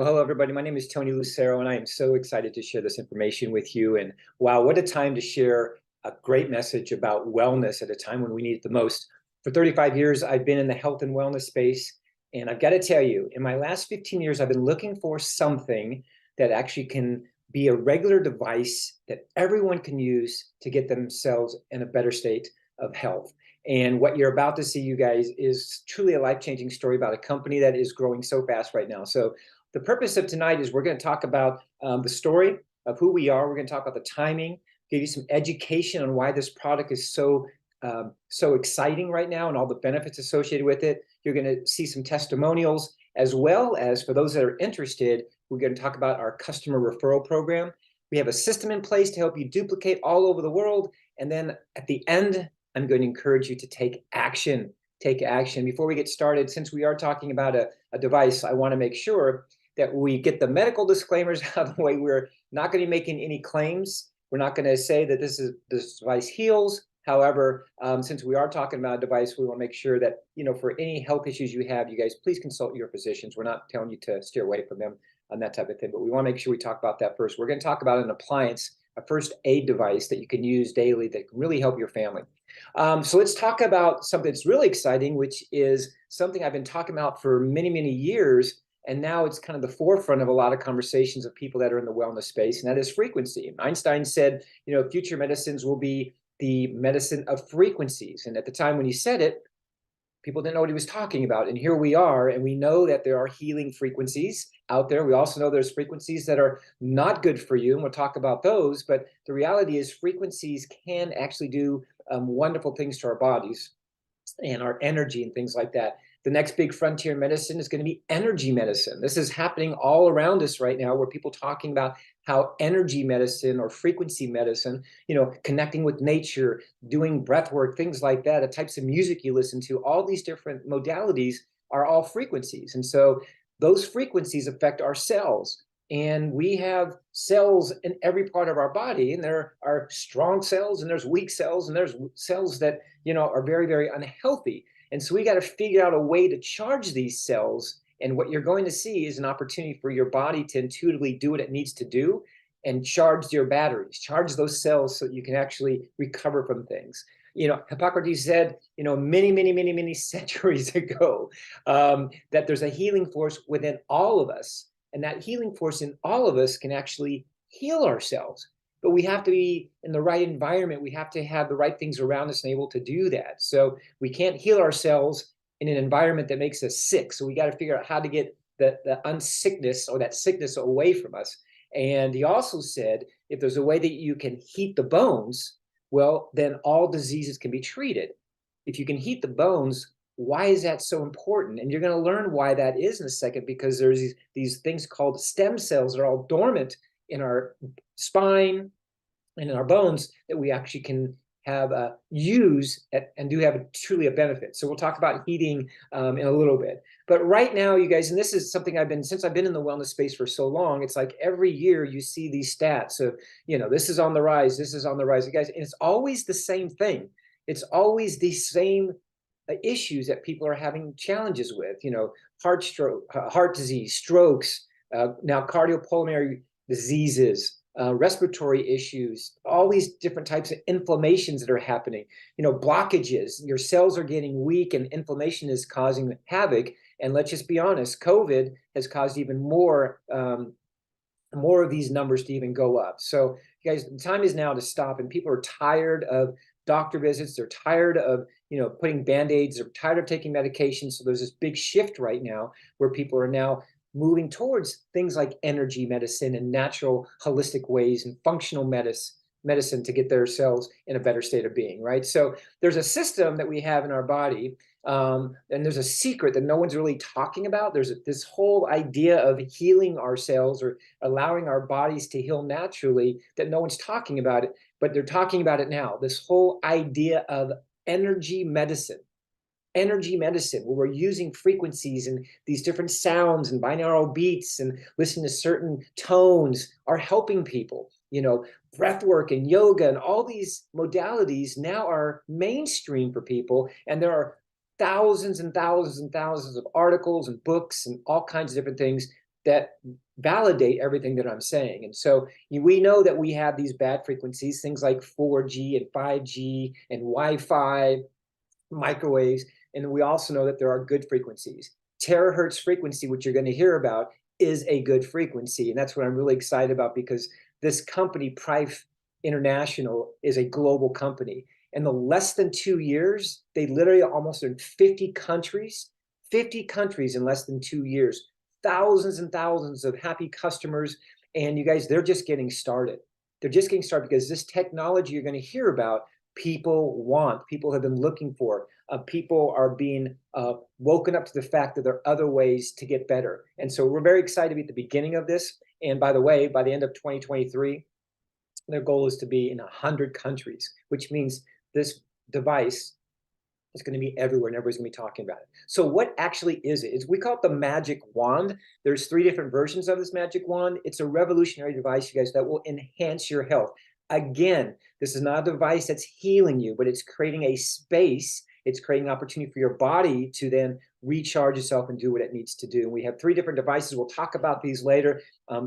Well, hello, everybody. My name is Tony Lucero, and I am so excited to share this information with you. And wow, what a time to share a great message about wellness at a time when we need it the most. For 35 years, I've been in the health and wellness space. And I've got to tell you, in my last 15 years, I've been looking for something that actually can be a regular device that everyone can use to get themselves in a better state of health. And what you're about to see, you guys, is truly a life-changing story about a company that is growing so fast right now. So the purpose of tonight is we're going to talk about the story of who we are. We're going to talk about the timing, give you some education on why this product is so exciting right now and all the benefits associated with it. You're going to see some testimonials, as well as, for those that are interested, we're going to talk about our customer referral program. We have a system in place to help you duplicate all over the world. And then at the end, I'm going to encourage you to take action. Take action. Before we get started, since we are talking about a device, I want to make sure that we get the medical disclaimers out of the way. We're not going to be making any claims. We're not going to say that this device heals. However, since we are talking about a device, we want to make sure that, for any health issues you have, you guys please consult your physicians. We're not telling you to steer away from them on that type of thing, but we want to make sure we talk about that first. We're going to talk about an appliance, a first aid device that you can use daily that can really help your family. So let's talk about something that's really exciting, which is something I've been talking about for many, many years. And now it's kind of the forefront of a lot of conversations of people that are in the wellness space, and that is frequency. Einstein said, future medicines will be the medicine of frequencies. And at the time when he said it, people didn't know what he was talking about. And here we are, and we know that there are healing frequencies out there. We also know there's frequencies that are not good for you, and we'll talk about those. But the reality is frequencies can actually do wonderful things to our bodies and our energy and things like that. The next big frontier in medicine is going to be energy medicine. This is happening all around us right now, where people talking about how energy medicine or frequency medicine, connecting with nature, doing breath work, things like that, the types of music you listen to, all these different modalities are all frequencies. And so those frequencies affect our cells. And we have cells in every part of our body, and there are strong cells and there's weak cells and there's cells that, are very, very unhealthy. And so we got to figure out a way to charge these cells. And what you're going to see is an opportunity for your body to intuitively do what it needs to do and charge your batteries, charge those cells so that you can actually recover from things. Hippocrates said, many, many, many, many centuries ago, that there's a healing force within all of us. And that healing force in all of us can actually heal ourselves. But we have to be in the right environment. We have to have the right things around us and able to do that. So we can't heal ourselves in an environment that makes us sick. So we got to figure out how to get the unsickness or that sickness away from us. And he also said, if there's a way that you can heat the bones, well, then all diseases can be treated. If you can heat the bones, why is that so important? And you're going to learn why that is in a second, because there's these things called stem cells that are all dormant in our spine and in our bones that we actually can have use and do have truly a benefit. So we'll talk about heating in a little bit. But right now, you guys, and this is something since I've been in the wellness space for so long, it's like every year you see these stats of, this is on the rise, this is on the rise. You guys, and it's always the same thing. It's always the same issues that people are having challenges with, heart disease, strokes, now cardiopulmonary diseases, respiratory issues, all these different types of inflammations that are happening, blockages. Your cells are getting weak and inflammation is causing havoc. And let's just be honest, COVID has caused even more of these numbers to even go up. So you guys, the time is now to stop. And people are tired of doctor visits. They're tired of, putting Band-Aids. They're tired of taking medications. So there's this big shift right now where people are now moving towards things like energy medicine and natural holistic ways and functional medicine to get their cells in a better state of being, right? So there's a system that we have in our body, and there's a secret that no one's really talking about. There's this whole idea of healing our cells or allowing our bodies to heal naturally that no one's talking about it, but they're talking about it now. This whole idea of energy medicine, where we're using frequencies and these different sounds and binaural beats and listening to certain tones are helping people. Breath work and yoga and all these modalities now are mainstream for people. And there are thousands and thousands and thousands of articles and books and all kinds of different things that validate everything that I'm saying. And so we know that we have these bad frequencies, things like 4G and 5G and Wi-Fi, microwaves, and we also know that there are good frequencies. Terahertz frequency, which you're going to hear about, is a good frequency, and that's what I'm really excited about, because this company, Prife International, is a global company. In the less than 2 years, they literally almost in 50 countries, 50 countries in less than 2 years, thousands and thousands of happy customers. And you guys, they're just getting started. They're just getting started because this technology you're going to hear about, people want, people have been looking for. People are being woken up to the fact that there are other ways to get better. And so we're very excited to be at the beginning of this. And by the way, by the end of 2023, their goal is to be in 100 countries, which means this device is going to be everywhere and everybody's going to be talking about it. So what actually is it? We call it the magic wand. There's 3 different versions of this magic wand. It's a revolutionary device, you guys, that will enhance your health. Again, this is not a device that's healing you, but it's creating a space. It's creating an opportunity for your body to then recharge itself and do what it needs to do. And we have 3 different devices. We'll talk about these later.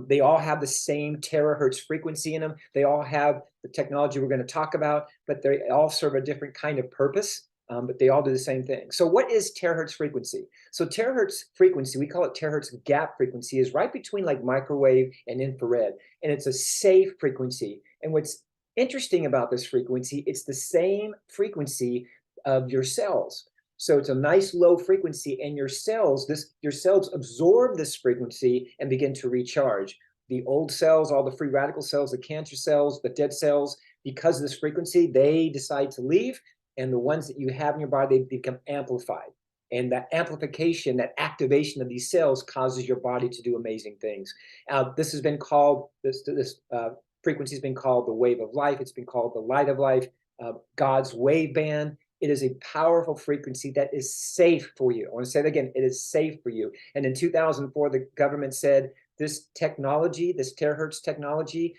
They all have the same terahertz frequency in them. They all have the technology we're going to talk about, but they all serve a different kind of purpose. But they all do the same thing. So what is terahertz frequency? So terahertz frequency, we call it terahertz gap frequency, is right between like microwave and infrared. And it's a safe frequency. And what's interesting about this frequency, it's the same frequency of your cells. So it's a nice low frequency, and your cells absorb this frequency and begin to recharge. The old cells, all the free radical cells, the cancer cells, the dead cells, because of this frequency, they decide to leave. And the ones that you have in your body, they become amplified. And that amplification, that activation of these cells causes your body to do amazing things. This has been called, this frequency has been called the wave of life. It's been called the light of life, God's wave band. It is a powerful frequency that is safe for you. I want to say that again, it is safe for you. And in 2004, the government said this technology, this terahertz technology,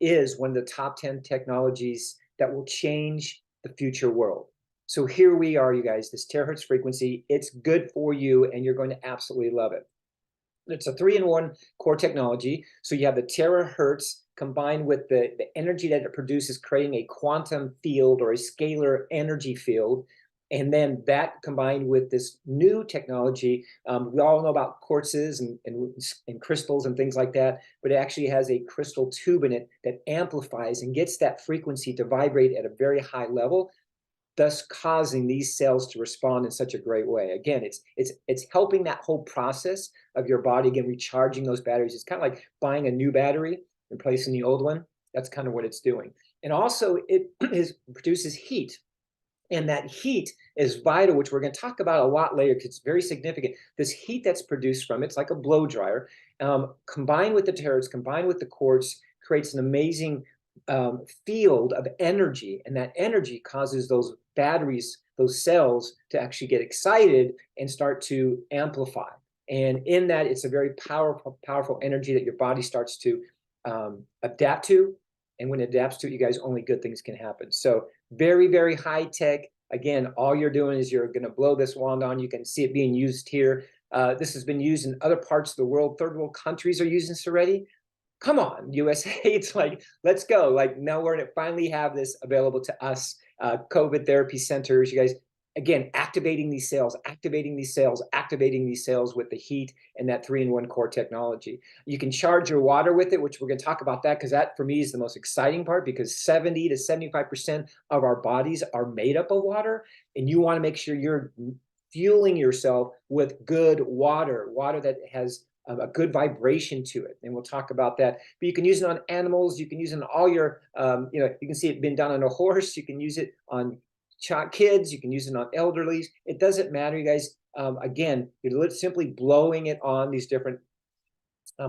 is one of the top 10 technologies that will change the future world. So here we are, you guys, this terahertz frequency. It's good for you, and you're going to absolutely love it. It's a 3-in-1 core technology. So you have the terahertz combined with the energy that it produces, creating a quantum field or a scalar energy field. And then that combined with this new technology, we all know about quartzes and crystals and things like that, but it actually has a crystal tube in it that amplifies and gets that frequency to vibrate at a very high level, thus causing these cells to respond in such a great way. Again, it's helping that whole process of your body, again, recharging those batteries. It's kind of like buying a new battery, replacing the old one. That's kind of what it's doing. And also it produces heat. And that heat is vital, which we're going to talk about a lot later because it's very significant. This heat that's produced from it's like a blow dryer, combined with the terahertz, combined with the quartz, creates an amazing field of energy. And that energy causes those batteries, those cells, to actually get excited and start to amplify. And in that, it's a very powerful energy that your body starts to adapt to. And when it adapts to it, you guys, only good things can happen. So very, very high tech. Again, all you're doing is you're going to blow this wand on. You can see it being used here. This has been used in other parts of the world. Third world countries are using this already. Come on, USA. It's like, let's go. Like, now we're going to finally have this available to us. COVID therapy centers, you guys, again, activating these cells with the heat and that 3-in-1 core technology. You can charge your water with it, which we're going to talk about that, because that for me is the most exciting part, because 70 to 75% of our bodies are made up of water, and you want to make sure you're fueling yourself with good water that has a good vibration to it. And we'll talk about that. But you can use it on animals. You can use it on all your, you can see it been done on a horse. You can use it on kids. You can use it on elderlies. It doesn't matter, you guys. Again, you're simply blowing it on these different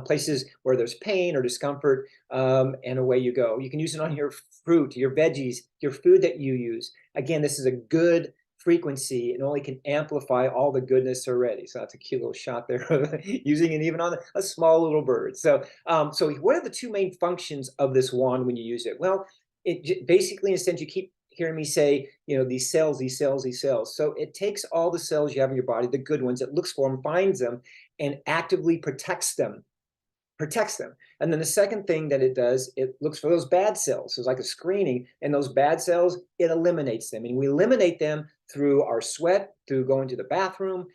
places where there's pain or discomfort, and away you go. You can use it on your fruit, your veggies, your food that you use. Again, this is a good frequency and only can amplify all the goodness already. So that's a cute little shot there, using it even on a small little bird. So, so what are the 2 main functions of this wand when you use it? Well, it basically, in a sense, you keep hearing me say, these cells, these cells, these cells. So it takes all the cells you have in your body, the good ones, it looks for them, finds them, and actively protects them. And then the second thing that it does, it looks for those bad cells. So it's like a screening, and those bad cells, it eliminates them. And we eliminate them through our sweat, through going to the bathroom.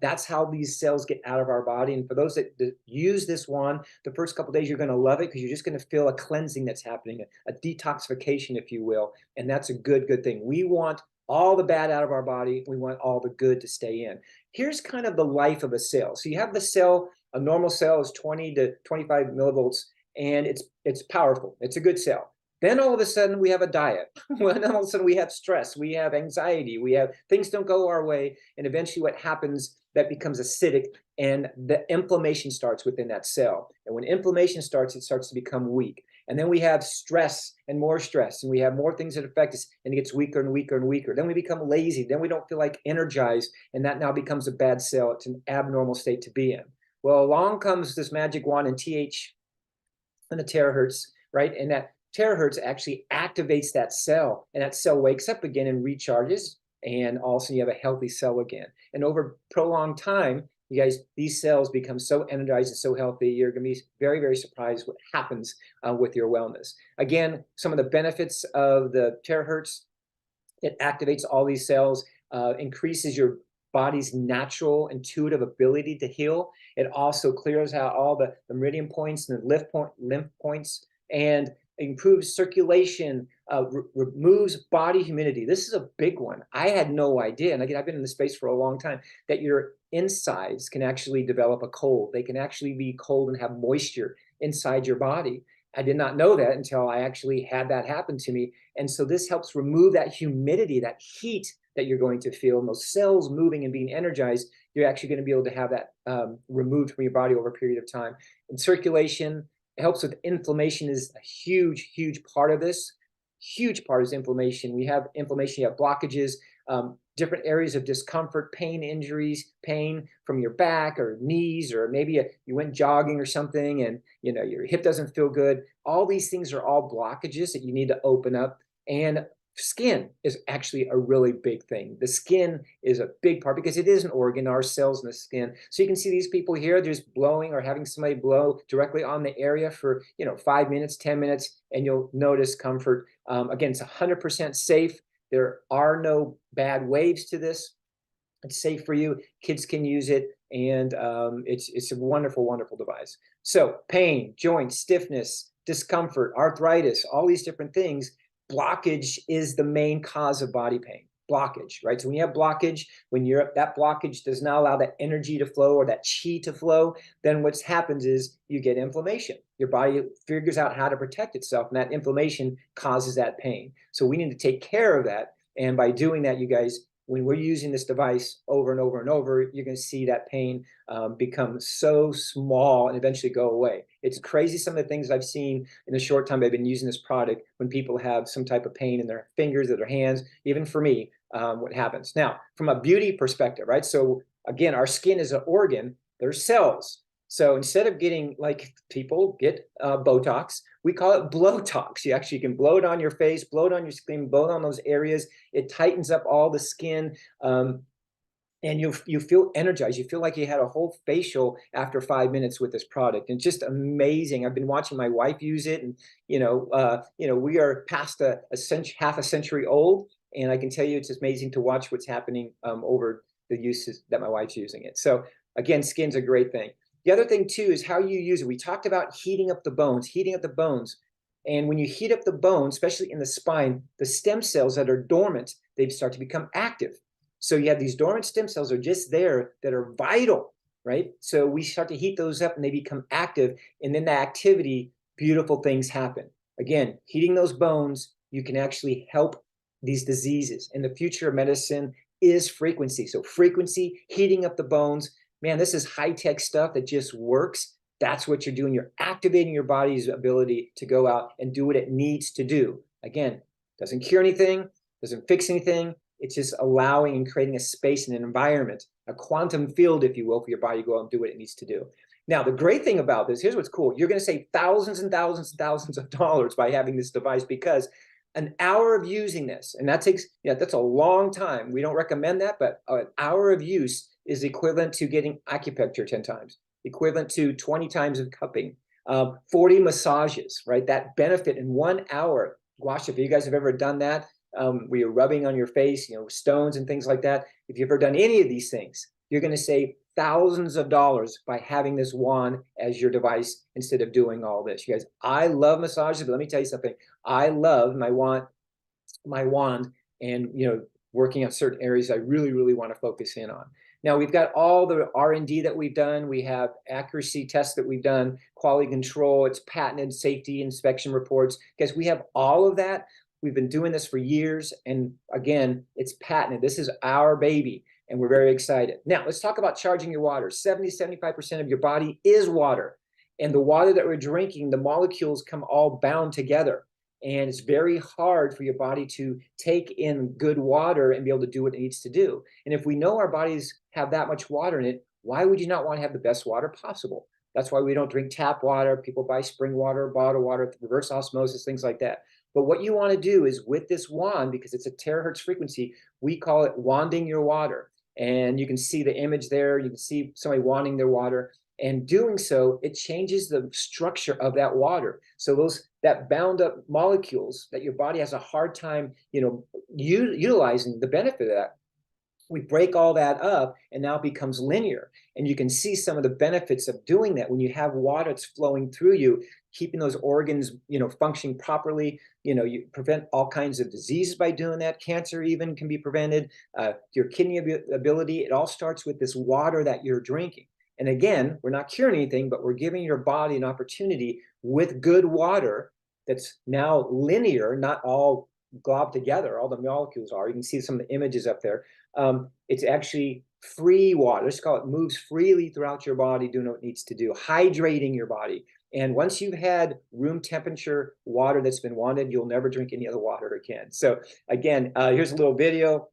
That's how these cells get out of our body. And for those that use this one, the first couple of days, you're going to love it because you're just going to feel a cleansing that's happening, a detoxification, if you will. And that's a good thing. We want all the bad out of our body. We want all the good to stay in. Here's kind of the life of a cell. So you have the cell. A normal cell is 20 to 25 millivolts, and it's powerful. It's a good cell. Then all of a sudden we have a diet. Then all of a sudden we have stress, we have anxiety, we have things don't go our way, and eventually what happens, that becomes acidic, and the inflammation starts within that cell. And when inflammation starts, it starts to become weak. And then we have stress, and we have more things that affect us, and it gets weaker and weaker and weaker. Then we become lazy. Then we don't feel like energized, and that now becomes a bad cell. It's an abnormal state to be in. Well, along comes this magic wand and and the terahertz, right? And that terahertz actually activates that cell, and that cell wakes up again and recharges, and all of a sudden you have a healthy cell again. And over prolonged time, you guys, these cells become so energized and so healthy, you're going to be very, very surprised what happens with your wellness. Again, some of the benefits of the terahertz, it activates all these cells, increases your body's natural intuitive ability to heal. It also clears out all the meridian points and the lymph points, and improves circulation, removes body humidity. This is a big one. I had no idea, and again, I've been in the space for a long time, that your insides can actually develop a cold. They can actually be cold and have moisture inside your body. I did not know that until I actually had that happen to me. And so this helps remove that humidity, that heat that you're going to feel, and those cells moving and being energized, you're actually going to be able to have that removed from your body over a period of time. And circulation, it helps with inflammation, is a huge part of this. Huge part is inflammation. We have inflammation, you have blockages, different areas of discomfort, pain, injuries, pain from your back or knees, or maybe you went jogging or something and your hip doesn't feel good. All these things are all blockages that you need to open up. And skin is actually a really big thing. The skin is a big part because it is an organ, our cells in the skin. So you can see these people here, they're just blowing or having somebody blow directly on the area for 5 minutes, 10 minutes, and you'll notice comfort. Again, it's 100% safe. There are no bad waves to this. It's safe for you. Kids can use it, and it's a wonderful device. So pain, joints, stiffness, discomfort, arthritis, all these different things. Blockage is the main cause of body pain. Blockage, right? So when you have blockage, that blockage does not allow that energy to flow or that chi to flow, then what happens is you get inflammation. Your body figures out how to protect itself, and that inflammation causes that pain. So we need to take care of that. And by doing that, you guys, when we're using this device over and over and over, you're going to see that pain become so small and eventually go away. It's crazy some of the things I've seen in the short time I've been using this product when people have some type of pain in their fingers or their hands. Even for me, what happens. Now, from a beauty perspective, right? So again, our skin is an organ. There's cells. So instead of getting, like people get Botox, we call it Blowtox. You actually can blow it on your face, blow it on your skin, blow it on those areas. It tightens up all the skin, and you feel energized. You feel like you had a whole facial after 5 minutes with this product. And just amazing. I've been watching my wife use it, and we are past half a century old, and I can tell you it's amazing to watch what's happening over the uses that my wife's using it. So again, skin's a great thing. The other thing too is how you use it. We talked about heating up the bones. And when you heat up the bones, especially in the spine, the stem cells that are dormant, they start to become active. So you have these dormant stem cells are just there that are vital, right? So we start to heat those up and they become active. And then the activity, beautiful things happen. Again, heating those bones, you can actually help these diseases. And the future of medicine is frequency. So frequency, heating up the bones. Man, this is high-tech stuff that just works. That's what you're doing. You're activating your body's ability to go out and do what it needs to do. Again, doesn't cure anything, doesn't fix anything. It's just allowing and creating a space and an environment, a quantum field, if you will, for your body to go out and do what it needs to do. Now, the great thing about this, here's what's cool. You're going to save thousands and thousands and thousands of dollars by having this device, because an hour of using this, and that takes, that's a long time. We don't recommend that, but an hour of use is equivalent to getting acupuncture 10 times, equivalent to 20 times of cupping, 40 massages, right? That benefit in 1 hour. Gosh, if you guys have ever done that, where you're rubbing on your face, stones and things like that, if you've ever done any of these things, you're going to save thousands of dollars by having this wand as your device instead of doing all this. You guys, I love massages, but let me tell you something. I love my wand, and working on certain areas I really, really want to focus in on. Now we've got all the R&D that we've done. We have accuracy tests that we've done, quality control, it's patented, safety inspection reports. Guys, we have all of that. We've been doing this for years, and again, it's patented. This is our baby, and we're very excited. Now, let's talk about charging your water. 70-75% of your body is water, and the water that we're drinking, the molecules come all bound together, and it's very hard for your body to take in good water and be able to do what it needs to do. And if we know our bodies have that much water in it, why would you not want to have the best water possible? That's why we don't drink tap water. People buy spring water, bottled water, reverse osmosis, things like that. But what you want to do is with this wand, because it's a terahertz frequency, we call it wanding your water. And you can see the image there. You can see somebody wanding their water. And doing so, it changes the structure of that water. So that bound up molecules that your body has a hard time, utilizing the benefit of that, we break all that up, and now it becomes linear. And you can see some of the benefits of doing that when you have water that's flowing through you, keeping those organs, functioning properly. You prevent all kinds of diseases by doing that. Cancer even can be prevented. Your kidney ability, it all starts with this water that you're drinking. And again, we're not curing anything, but we're giving your body an opportunity with good water that's now linear, not all globbed together. All the molecules are. You can see some of the images up there. It's actually free water. Let's call it moves freely throughout your body, doing what it needs to do, hydrating your body. And once you've had room temperature water that's been wanted, you'll never drink any other water again. So again, here's a little video.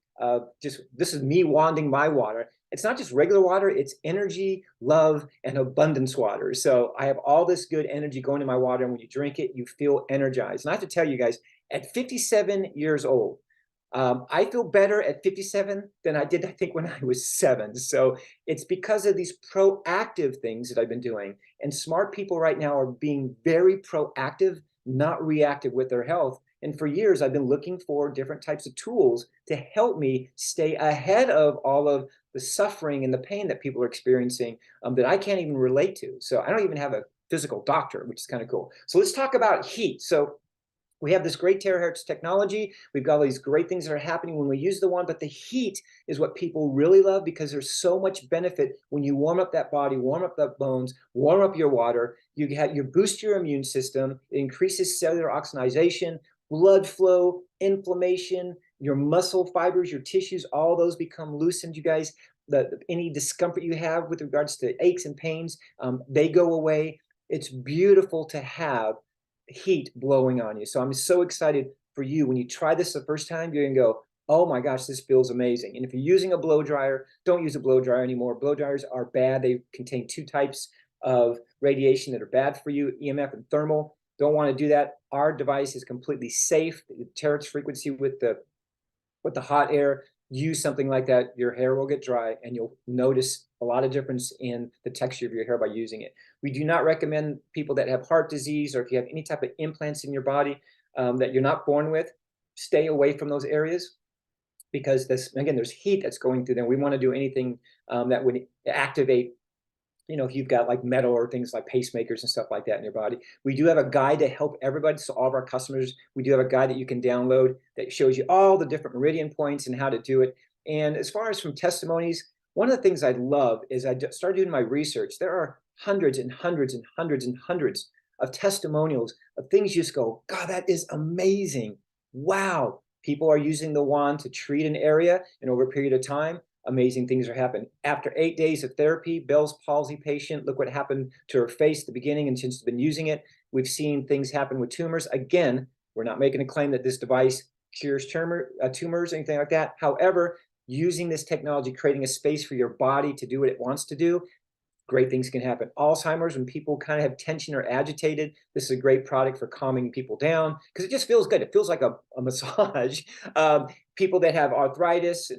This is me wanding my water. It's not just regular water, it's energy, love, and abundance water. So I have all this good energy going in my water, and when you drink it, you feel energized. And I have to tell you guys, at 57 years old, I feel better at 57 than I did, I think, when I was 7. So it's because of these proactive things that I've been doing. And smart people right now are being very proactive, not reactive with their health. And for years, I've been looking for different types of tools to help me stay ahead of all of the suffering and the pain that people are experiencing, that I can't even relate to. So I don't even have a physical doctor, which is kind of cool. So let's talk about heat. So we have this great terahertz technology. We've got all these great things that are happening when we use the wand, but the heat is what people really love, because there's so much benefit when you warm up that body, warm up the bones, warm up your water. You boost your immune system. It increases cellular oxygenation, blood flow, inflammation, your muscle fibers, your tissues, all those become loosened, you guys. Any discomfort you have with regards to aches and pains, they go away. It's beautiful to have heat blowing on you. So I'm so excited for you. When you try this the first time, you're gonna go, oh my gosh, this feels amazing. And if you're using a blow dryer, don't use a blow dryer anymore. Blow dryers are bad. They contain 2 types of radiation that are bad for you, EMF and thermal. Don't want to do that. Our device is completely safe. The terahertz frequency with the hot air, use something like that, your hair will get dry, and you'll notice a lot of difference in the texture of your hair by using it. We do not recommend people that have heart disease, or if you have any type of implants in your body that you're not born with, stay away from those areas, because there's heat that's going through them. We want to do anything that would activate, if you've got like metal or things like pacemakers and stuff like that in your body. We do have a guide to help everybody. So all of our customers, we do have a guide that you can download that shows you all the different meridian points and how to do it. And as far as from testimonies, one of the things I love is I started doing my research. There are hundreds and hundreds and hundreds and hundreds of testimonials of things you just go, God, that is amazing. Wow. People are using the wand to treat an area, and over a period of time, amazing things are happening. After 8 days of therapy, Bell's palsy patient, look what happened to her face at the beginning, and since she's been using it, we've seen things happen with tumors. Again, we're not making a claim that this device cures tumors, anything like that. However, using this technology, creating a space for your body to do what it wants to do, great things can happen. Alzheimer's, when people kind of have tension or agitated, this is a great product for calming people down because it just feels good. It feels like a massage. People that have arthritis,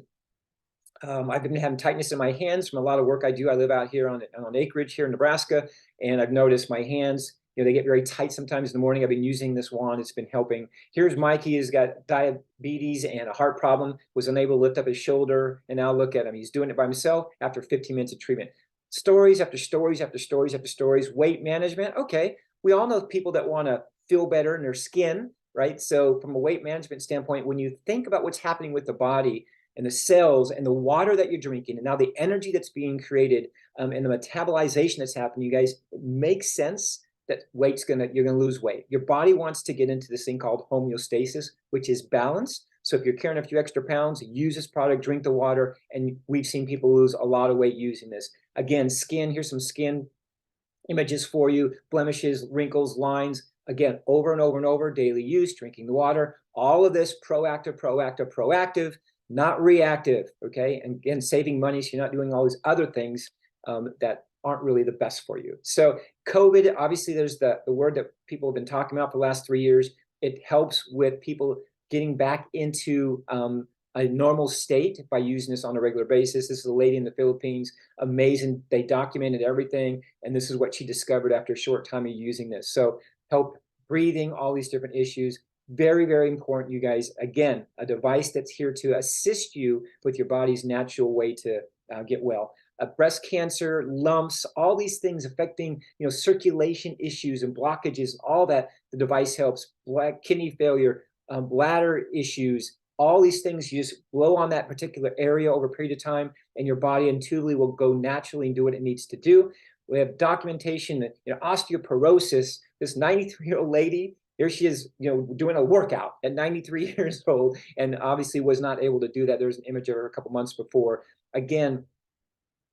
I've been having tightness in my hands from a lot of work I do. I live out here on acreage here in Nebraska, and I've noticed my hands, they get very tight sometimes in the morning. I've been using this wand. It's been helping. Here's Mikey, who's got diabetes and a heart problem, was unable to lift up his shoulder, and now look at him. He's doing it by himself after 15 minutes of treatment. Stories after stories after stories after stories. Weight management. Okay, we all know people that want to feel better in their skin, right? So from a weight management standpoint, when you think about what's happening with the body, and the cells and the water that you're drinking, and now the energy that's being created, and the metabolization that's happening, you guys, it makes sense that you're gonna lose weight. Your body wants to get into this thing called homeostasis, which is balance. So if you're carrying a few extra pounds, use this product, drink the water, and we've seen people lose a lot of weight using this. Again, skin, here's some skin images for you, blemishes, wrinkles, lines. Again, over and over and over, daily use, drinking the water, all of this proactive, proactive, proactive, not reactive, okay? And again, saving money so you're not doing all these other things that aren't really the best for you. So COVID, obviously there's the word that people have been talking about for the last 3 years. It helps with people getting back into a normal state by using this on a regular basis. This is a lady in the Philippines, amazing. They documented everything, and this is what she discovered after a short time of using this. So help breathing, all these different issues. Very, very important, you guys. Again, a device that's here to assist you with your body's natural way to get well. Breast cancer, lumps, all these things affecting, circulation issues and blockages, all that, the device helps. Kidney failure, bladder issues, all these things, you just blow on that particular area over a period of time, and your body intuitively will go naturally and do what it needs to do. We have documentation that, osteoporosis, this 93-year-old lady, here she is, doing a workout at 93 years old, and obviously was not able to do that. There was an image of her a couple months before. Again,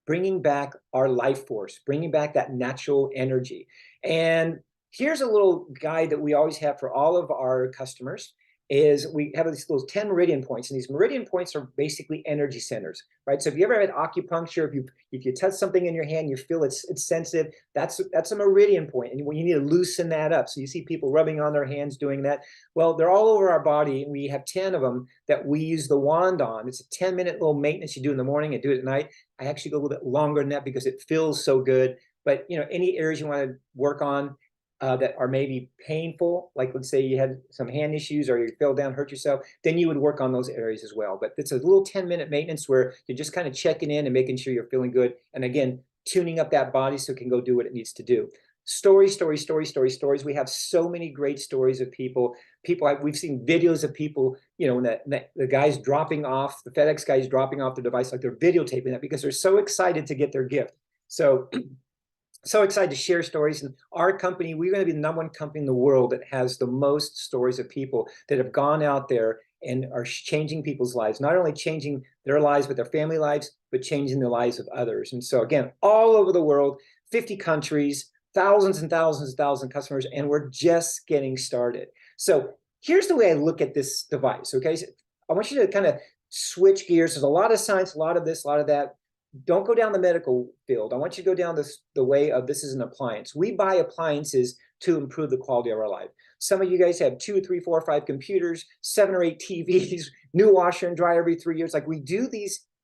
bringing back our life force, bringing back that natural energy. And here's a little guide that we always have for all of our customers. Is we have these little 10 meridian points, and these meridian points are basically energy centers, right? So if you ever had acupuncture, if you touch something in your hand, you feel it's sensitive, that's a meridian point, and you need to loosen that up. So you see people rubbing on their hands doing that. Well, they're all over our body, and we have 10 of them that we use the wand on. It's a 10-minute little maintenance you do in the morning and do it at night. I actually go a little bit longer than that because it feels so good. But any areas you want to work on, that are maybe painful, like let's say you had some hand issues or you fell down, hurt yourself, then you would work on those areas as well. But it's a little 10-minute maintenance where you're just kind of checking in and making sure you're feeling good. And again, tuning up that body so it can go do what it needs to do. Stories. We have so many great stories of people. We've seen videos of people, the guys dropping off, the FedEx guys dropping off the device, like they're videotaping that because they're so excited to get their gift. So excited to share stories. And our company, we're going to be the #1 company in the world that has the most stories of people that have gone out there and are changing people's lives, not only changing their lives, but their family lives, but changing the lives of others. And so again, all over the world, 50 countries, thousands and thousands and thousands of customers, and we're just getting started. So here's the way I look at this device, okay? So I want you to kind of switch gears. There's a lot of science, a lot of this, a lot of that. Don't go down the medical field. I want you to go down the way of this is an appliance. We buy appliances to improve the quality of our life. Some of you guys have 2, 3, 4, 5 computers, 7 or 8 TVs, new washer and dryer every 3 years. Like we do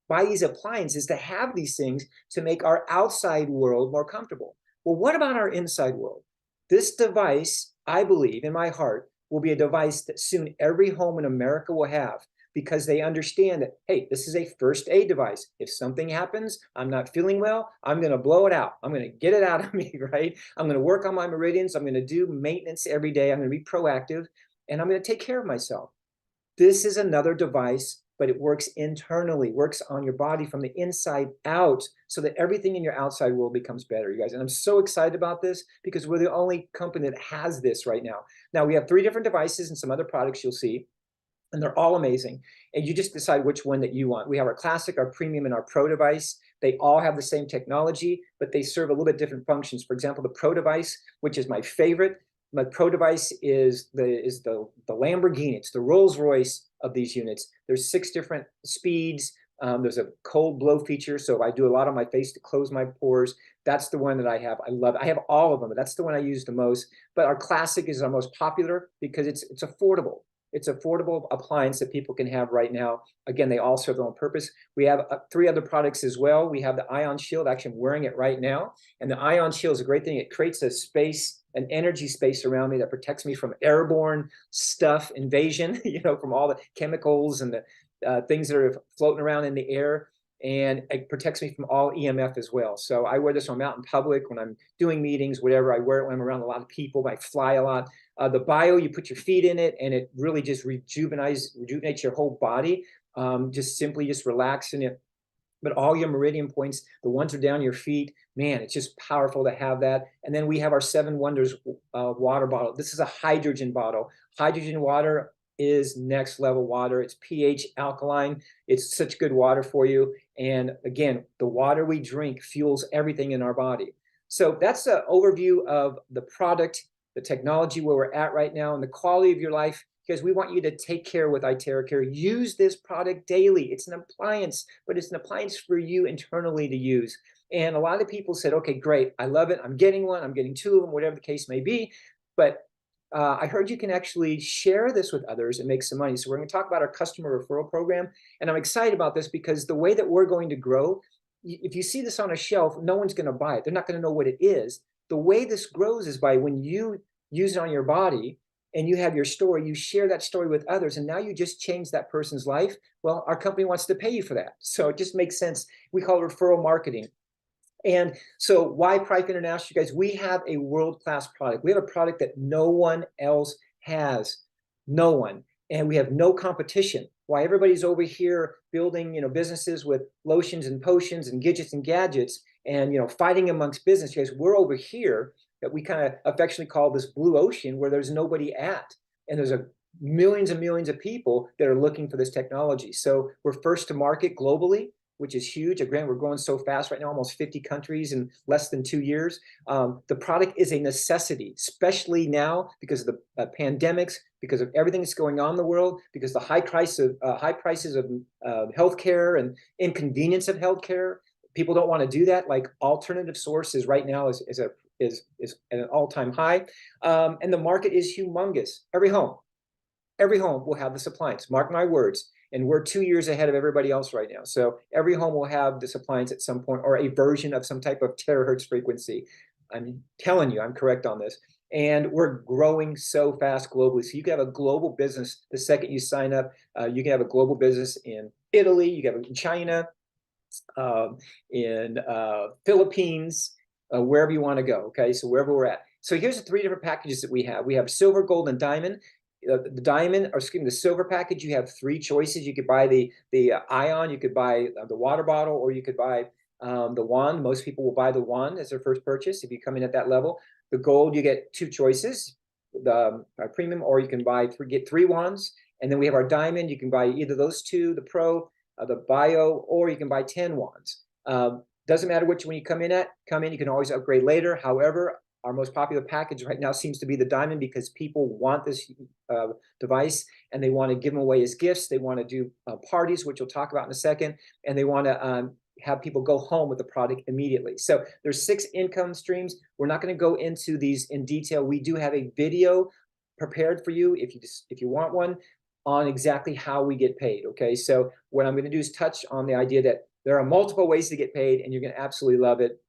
buy these appliances to have these things to make our outside world more comfortable. Well, what about our inside world? This device, I believe in my heart, will be a device that soon every home in America will have, because they understand that, hey, this is a first aid device. If something happens, I'm not feeling well, I'm going to blow it out. I'm going to get it out of me, right? I'm going to work on my meridians. I'm going to do maintenance every day. I'm going to be proactive, and I'm going to take care of myself. This is another device, but it works internally, works on your body from the inside out so that everything in your outside world becomes better, you guys. And I'm so excited about this because we're the only company that has this right now. Now, we have 3 different devices and some other products you'll see, and they're all amazing. And you just decide which one that you want. We have our classic, our premium, and our pro device. They all have the same technology, but they serve a little bit different functions. For example, the pro device, which is my favorite, my pro device is the Lamborghini. It's the Rolls Royce of these units. There's 6 different speeds, There's a cold blow feature. So if I do a lot on my face to close my pores, that's the one that I have. I love it. I have all of them, but that's the one I use the most. But our classic is our most popular because it's affordable. It's affordable appliance that people can have right now. Again, they all serve their own purpose. We have 3 other products as well. We have the Ion Shield. Actually, I'm wearing it right now. And the Ion Shield is a great thing. It creates a space, an energy space around me that protects me from airborne stuff, invasion, from all the chemicals and the things that are floating around in the air. And it protects me from all EMF as well. So I wear this when I'm out in public, when I'm doing meetings, whatever. I wear it when I'm around a lot of people. I fly a lot. The bio, you put your feet in it, and it really just rejuvenates your whole body. Just relaxing it. But all your meridian points, the ones that are down your feet, man, it's just powerful to have that. And then we have our 7 Wonders water bottle. This is a hydrogen bottle. Hydrogen water is next level water. It's pH alkaline. It's such good water for you. And again, the water we drink fuels everything in our body. So that's an overview of the product, the technology, where we're at right now, and the quality of your life, because we want you to take care with iTerracare. Use this product daily. It's an appliance, but it's an appliance for you internally to use. And a lot of people said, okay, great, I love it. I'm getting one, I'm getting 2 of them, whatever the case may be. But I heard you can actually share this with others and make some money. So we're going to talk about our customer referral program. And I'm excited about this because the way that we're going to grow, if you see this on a shelf, no one's going to buy it. They're not going to know what it is. The way this grows is by when you use it on your body and you have your story, you share that story with others, and now you just changed that person's life. Well, our company wants to pay you for that. So it just makes sense. We call it referral marketing. And so why Prife International, guys? We have a world-class product. We have a product that no one else has. No one. And we have no competition. Why everybody's over here building, businesses with lotions and potions and gadgets and fighting amongst business. Guys, we're over here that we kind of affectionately call this blue ocean, where there's nobody at. And there's millions and millions of people that are looking for this technology. So we're first to market globally, which is huge. Again, we're growing so fast right now, almost 50 countries in less than 2 years. The product is a necessity, especially now because of the pandemics, because of everything that's going on in the world, because the high prices of healthcare and inconvenience of healthcare. People don't want to do that. Like alternative sources right now is at an all-time high. And the market is humongous. Every home will have this appliance. Mark my words. And we're 2 years ahead of everybody else right now. So every home will have this appliance at some point, or a version of some type of terahertz frequency. I'm telling you, I'm correct on this. And we're growing so fast globally. So you can have a global business the second you sign up. You can have a global business in Italy, you can have it in China, in Philippines, wherever you want to go. Okay, so wherever we're at. So here's the 3 different packages that we have. We have silver, gold, and diamond. The silver package, you have 3 choices. You could buy the Ion, you could buy the water bottle, or you could buy the wand. Most people will buy the wand as their first purchase if you come in at that level. The gold, you get 2 choices, the premium, or you can get 3 wands. And then we have our diamond. You can buy either those 2, the pro, the bio, or you can buy 10 wands. Doesn't matter which one you come in. You can always upgrade later. However, our most popular package right now seems to be the diamond, because people want this device and they want to give them away as gifts. They want to do parties, which we'll talk about in a second, and they want to have people go home with the product immediately. So there's 6 income streams. We're not going to go into these in detail. We do have a video prepared for you if you want one, on exactly how we get paid. Okay, so what I'm going to do is touch on the idea that there are multiple ways to get paid, and you're going to absolutely love it.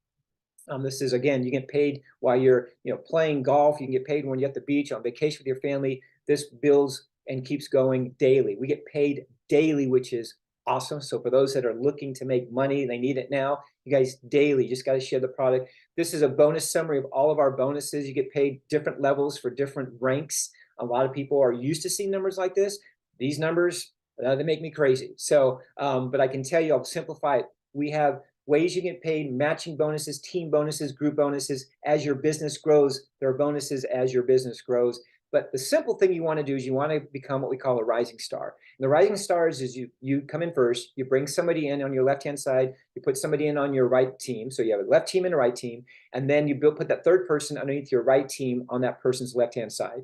This is, again, you get paid while you're playing golf. You can get paid when you're at the beach, on vacation with your family. This builds and keeps going daily. We get paid daily, which is awesome. So for those that are looking to make money, they need it now, you guys, daily, you just got to share the product. This is a bonus summary of all of our bonuses. You get paid different levels for different ranks. A lot of people are used to seeing numbers like this. These numbers, they make me crazy. So, but I can tell you, I'll simplify it. We have ways you get paid: matching bonuses, team bonuses, group bonuses. As your business grows, there are bonuses as your business grows. But the simple thing you want to do is you want to become what we call a rising star. And the rising stars is you come in first, you bring somebody in on your left-hand side, you put somebody in on your right team. So you have a left team and a right team, and then you put that third person underneath your right team on that person's left-hand side.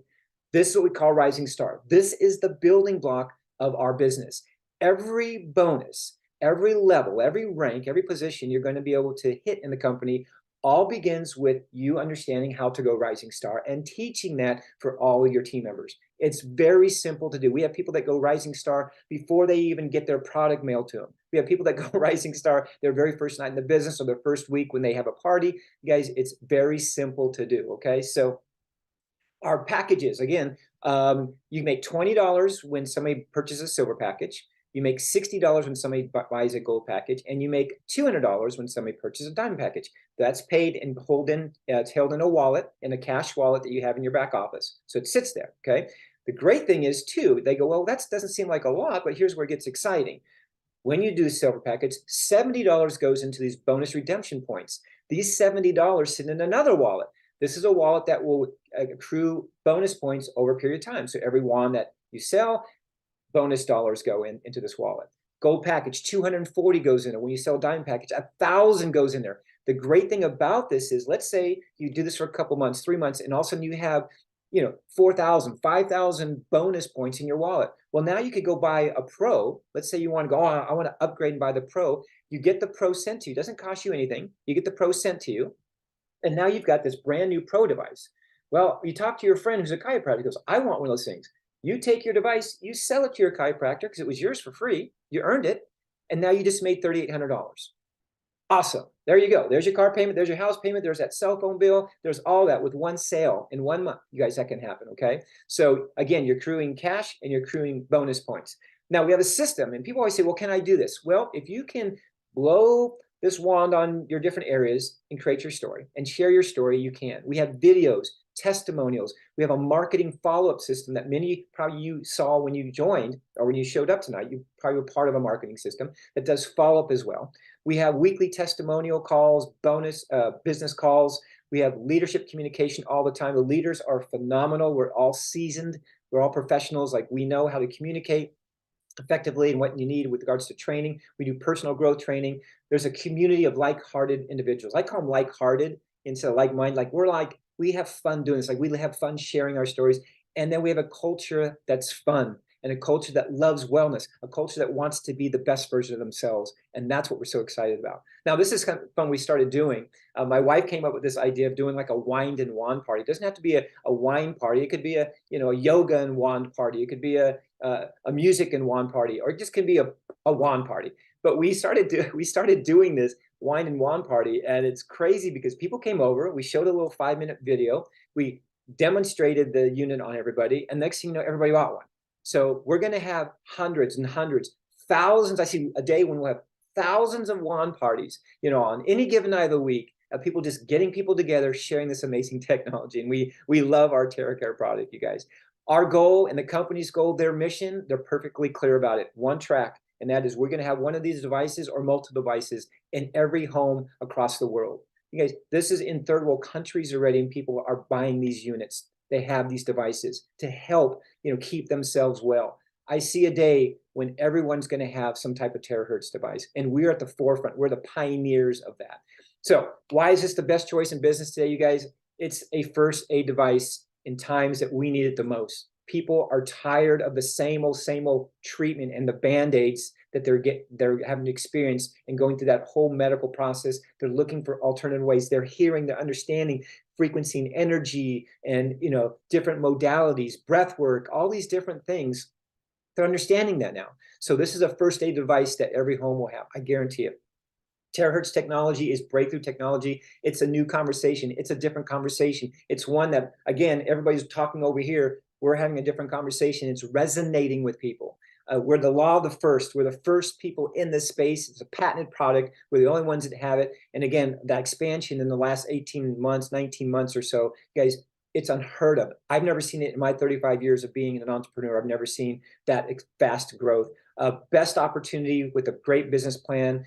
This is what we call rising star. This is the building block of our business. Every bonus, every level, every rank, every position you're going to be able to hit in the company all begins with you understanding how to go Rising Star and teaching that for all of your team members. It's very simple to do. We have people that go Rising Star before they even get their product mailed to them. We have people that go Rising Star their very first night in the business or their first week when they have a party. You guys, it's very simple to do, okay? So our packages, again, you make $20 when somebody purchases a silver package. You make $60 when somebody buys a gold package, and you make $200 when somebody purchases a diamond package. That's paid and it's held in a wallet, in a cash wallet that you have in your back office. So it sits there, okay? The great thing is, too, they go, well, that doesn't seem like a lot, but here's where it gets exciting. When you do silver package, $70 goes into these bonus redemption points. These $70 sit in another wallet. This is a wallet that will accrue bonus points over a period of time. So every wand that you sell, bonus dollars go into this wallet. Gold package, 240 goes in there. When you sell diamond package, 1,000 goes in there. The great thing about this is, let's say you do this for a couple months, 3 months, and all of a sudden you have 4,000, 5,000 bonus points in your wallet. Well, now you could go buy a Pro. Let's say you want to go, oh, I want to upgrade and buy the Pro. You get the Pro sent to you. It doesn't cost you anything. You get the Pro sent to you. And now you've got this brand new Pro device. Well, you talk to your friend who's a chiropractor, goes, I want one of those things. You take your device, you sell it to your chiropractor because it was yours for free. You earned it. And now you just made $3,800. Awesome. There you go. There's your car payment. There's your house payment. There's that cell phone bill. There's all that with one sale in 1 month. You guys, that can happen, okay? So again, you're accruing cash and you're accruing bonus points. Now we have a system, and people always say, well, can I do this? Well, if you can blow this wand on your different areas and create your story and share your story, you can. We have videos, testimonials. We have a marketing follow-up system that many probably you saw when you joined or when you showed up tonight. You probably were part of a marketing system that does follow-up as well. We have weekly testimonial calls, bonus business calls. We have leadership communication all the time. The leaders are phenomenal. We're all seasoned. We're all professionals. Like, we know how to communicate effectively and what you need with regards to training. We do personal growth training. There's a community of like-hearted individuals. I call them like-hearted instead of like-minded. Like, we have fun doing this. Like, we have fun sharing our stories. And then we have a culture that's fun and a culture that loves wellness, a culture that wants to be the best version of themselves. And that's what we're so excited about. Now, this is kind of fun we started doing. My wife came up with this idea of doing like a wine and wand party. It doesn't have to be a wine party. It could be a yoga and wand party. It could be a music and wand party, or it just can be a wand party. But we started doing this wine and wand party, and it's crazy because people came over. We showed a little 5-minute video. We demonstrated the unit on everybody, and next thing you know, everybody bought one. So we're going to have hundreds and hundreds, thousands. I see a day when we'll have thousands of wand parties, on any given night of the week, of people just getting people together, sharing this amazing technology. And we love our TerraCare product, you guys. Our goal and the company's goal, their mission, they're perfectly clear about it. One track, and that is we're going to have one of these devices or multiple devices in every home across the world. You guys, this is in third world countries already, and people are buying these units. They have these devices to help, keep themselves well. I see a day when everyone's going to have some type of terahertz device, and we're at the forefront. We're the pioneers of that. So why is this the best choice in business today, you guys? It's a first aid device in times that we need it the most. People are tired of the same old treatment and the band-aids that they're having to experience and going through that whole medical process. They're looking for alternative ways. They're hearing, they're understanding frequency and energy and different modalities, breath work, all these different things. They're understanding that now. So this is a first aid device that every home will have. I guarantee it. Terahertz technology is breakthrough technology. It's a new conversation. It's a different conversation. It's one that, again, everybody's talking over here. We're having a different conversation. It's resonating with people. We're the law of the first. We're the first people in this space. It's a patented product. We're the only ones that have it. And again, that expansion in the last 18 months, 19 months or so, guys, it's unheard of. I've never seen it in my 35 years of being an entrepreneur. I've never seen that fast growth. Best opportunity with a great business plan.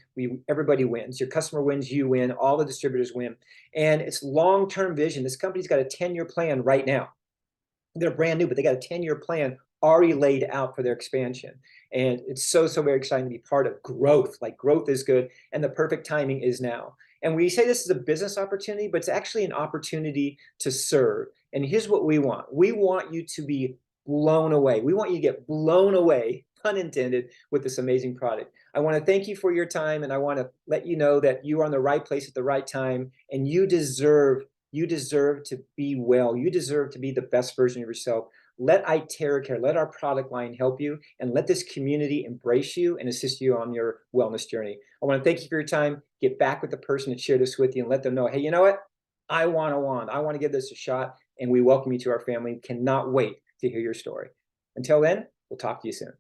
Everybody wins. Your customer wins, you win, all the distributors win. And it's long-term vision. This company's got a 10-year plan right now. They're brand new, but they got a 10-year plan already laid out for their expansion. And it's so very exciting to be part of growth. Like, growth is good, and the perfect timing is now. And we say this is a business opportunity, but it's actually an opportunity to serve. And here's what we want. We want you to be blown away. We want you to get blown away pun intended, with this amazing product. I want to thank you for your time, and I want to let you know that you are in the right place at the right time, and you deserve to be well. You deserve to be the best version of yourself. Let iTerracare, let our product line help you, and let this community embrace you and assist you on your wellness journey. I want to thank you for your time. Get back with the person that shared this with you and let them know, hey, you know what? I want a wand. I want to give this a shot, and we welcome you to our family. Cannot wait to hear your story. Until then, we'll talk to you soon.